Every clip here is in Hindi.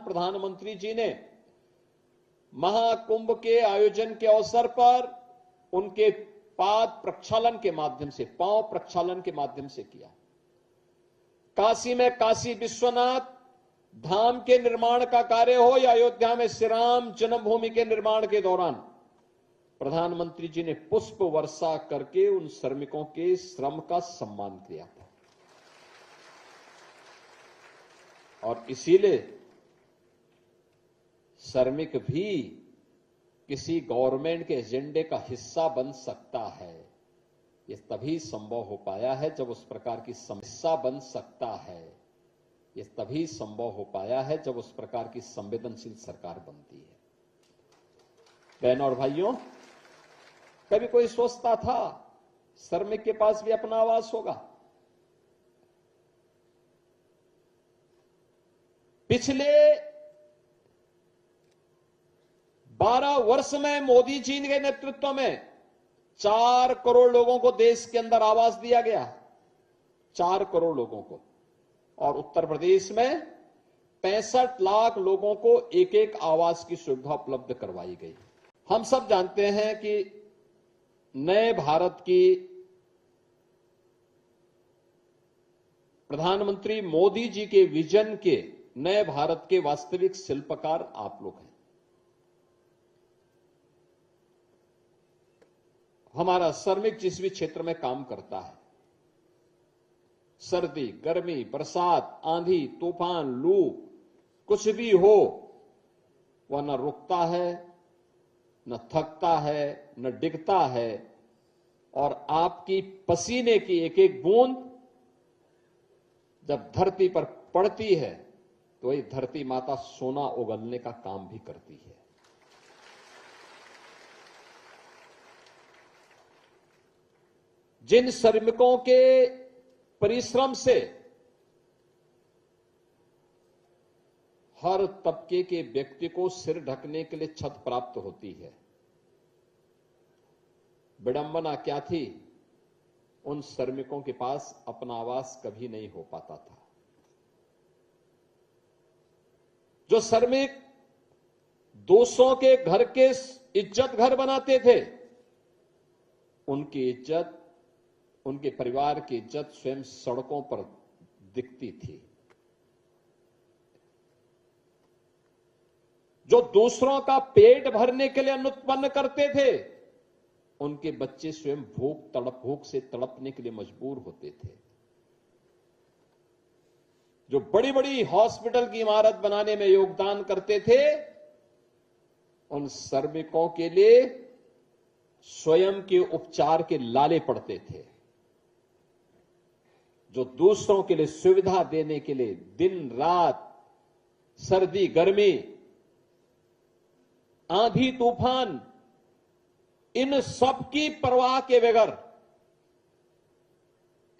प्रधानमंत्री जी ने महाकुंभ के आयोजन के अवसर पर उनके पाद प्रक्षालन के माध्यम से, पांव प्रक्षालन के माध्यम से किया। काशी में काशी विश्वनाथ धाम के निर्माण का कार्य हो या अयोध्या में श्री राम जन्मभूमि के निर्माण के दौरान प्रधानमंत्री जी ने पुष्प वर्षा करके उन श्रमिकों के श्रम का सम्मान किया था। और इसीलिए श्रमिक भी किसी गवर्नमेंट के एजेंडे का हिस्सा बन सकता है। ये तभी संभव हो पाया है जब उस प्रकार की हिस्सा बन सकता है। ये तभी संभव हो पाया है जब उस प्रकार की संवेदनशील सरकार बनती है। बहनों और भाइयों, कभी कोई सोचता था श्रमिक के पास भी अपना आवास होगा? पिछले 12 वर्ष में मोदी जी के नेतृत्व में 4 करोड़ लोगों को देश के अंदर आवास दिया गया, 4 करोड़ लोगों को। और उत्तर प्रदेश में 65 लाख लोगों को एक एक आवास की सुविधा उपलब्ध करवाई गई। हम सब जानते हैं कि नए भारत की प्रधानमंत्री मोदी जी के विजन के नए भारत के वास्तविक शिल्पकार आप लोग हैं। हमारा श्रमिक जिस भी क्षेत्र में काम करता है, सर्दी, गर्मी, बरसात, आंधी, तूफान, लू, कुछ भी हो, वह न रुकता है, न थकता है, न डिगता है। और आपकी पसीने की एक एक बूंद जब धरती पर पड़ती है तो वही धरती माता सोना उगलने का काम भी करती है। जिन श्रमिकों के परिश्रम से हर तबके के व्यक्ति को सिर ढकने के लिए छत प्राप्त होती है, विडंबना क्या थी? उन श्रमिकों के पास अपना आवास कभी नहीं हो पाता था। जो श्रमिक दूसरों के घर के इज्जत घर बनाते थे, उनकी इज्जत, उनके परिवार की इज्जत स्वयं सड़कों पर दिखती थी। जो दूसरों का पेट भरने के लिए अन्न उत्पन्न करते थे, उनके बच्चे स्वयं भूख से तड़पने के लिए मजबूर होते थे। जो बड़ी बड़ी हॉस्पिटल की इमारत बनाने में योगदान करते थे, उन श्रमिकों के लिए स्वयं के उपचार के लाले पड़ते थे। जो दूसरों के लिए सुविधा देने के लिए दिन रात, सर्दी गर्मी, आंधी तूफान, इन सब की परवाह के बगैर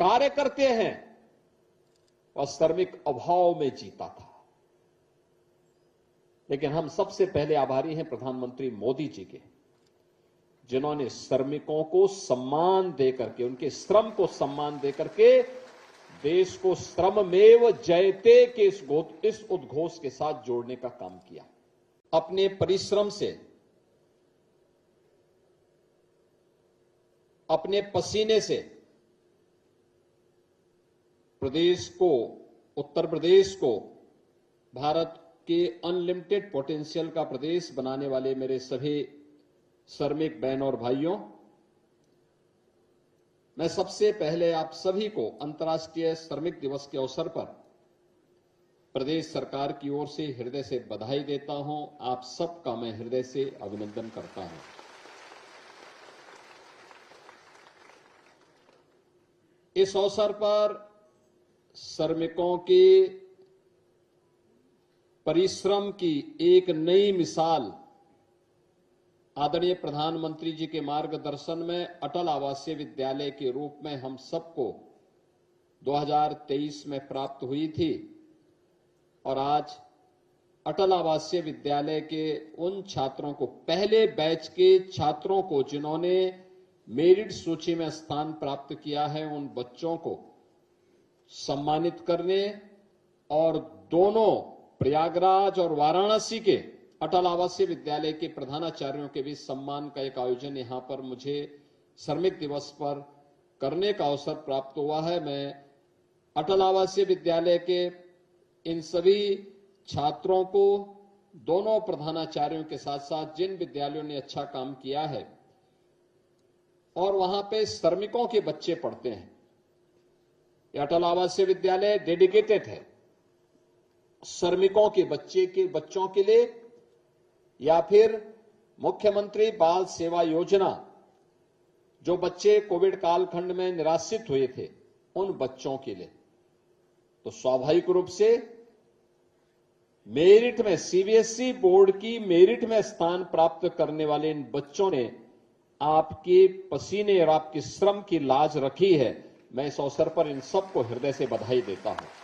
कार्य करते हैं, और श्रमिक अभाव में जीता था। लेकिन हम सबसे पहले आभारी हैं प्रधानमंत्री मोदी जी के, जिन्होंने श्रमिकों को सम्मान देकर के, उनके श्रम को सम्मान देकर के देश को श्रममेव जयते के इस उद्घोष के साथ जोड़ने का काम किया। अपने परिश्रम से, अपने पसीने से प्रदेश को, उत्तर प्रदेश को भारत के अनलिमिटेड पोटेंशियल का प्रदेश बनाने वाले मेरे सभी श्रमिक बहनों और भाइयों, मैं सबसे पहले आप सभी को अंतर्राष्ट्रीय श्रमिक दिवस के अवसर पर प्रदेश सरकार की ओर से हृदय से बधाई देता हूं। आप सबका मैं हृदय से अभिनंदन करता हूं। इस अवसर पर श्रमिकों के परिश्रम की एक नई मिसाल आदरणीय प्रधानमंत्री जी के मार्गदर्शन में अटल आवासीय विद्यालय के रूप में हम सबको 2023 में प्राप्त हुई थी। और आज अटल आवासीय विद्यालय के उन छात्रों को, पहले बैच के छात्रों को जिन्होंने मेरिट सूची में स्थान प्राप्त किया है, उन बच्चों को सम्मानित करने और दोनों प्रयागराज और वाराणसी के अटल आवासीय विद्यालय के प्रधानाचार्यों के बीच सम्मान का एक आयोजन यहां पर मुझे श्रमिक दिवस पर करने का अवसर प्राप्त हुआ है। मैं अटल आवासीय विद्यालय के इन सभी छात्रों को, दोनों प्रधानाचार्यों के साथ साथ जिन विद्यालयों ने अच्छा काम किया है और वहां पे श्रमिकों के बच्चे पढ़ते हैं, ये अटल आवासीय विद्यालय डेडिकेटेड है श्रमिकों के बच्चों के लिए, या फिर मुख्यमंत्री बाल सेवा योजना, जो बच्चे कोविड कालखंड में निराश्रित हुए थे उन बच्चों के लिए। तो स्वाभाविक रूप से मेरिट में, सीबीएसई बोर्ड की मेरिट में स्थान प्राप्त करने वाले इन बच्चों ने आपके पसीने और आपके श्रम की लाज रखी है। मैं इस अवसर पर इन सबको हृदय से बधाई देता हूं।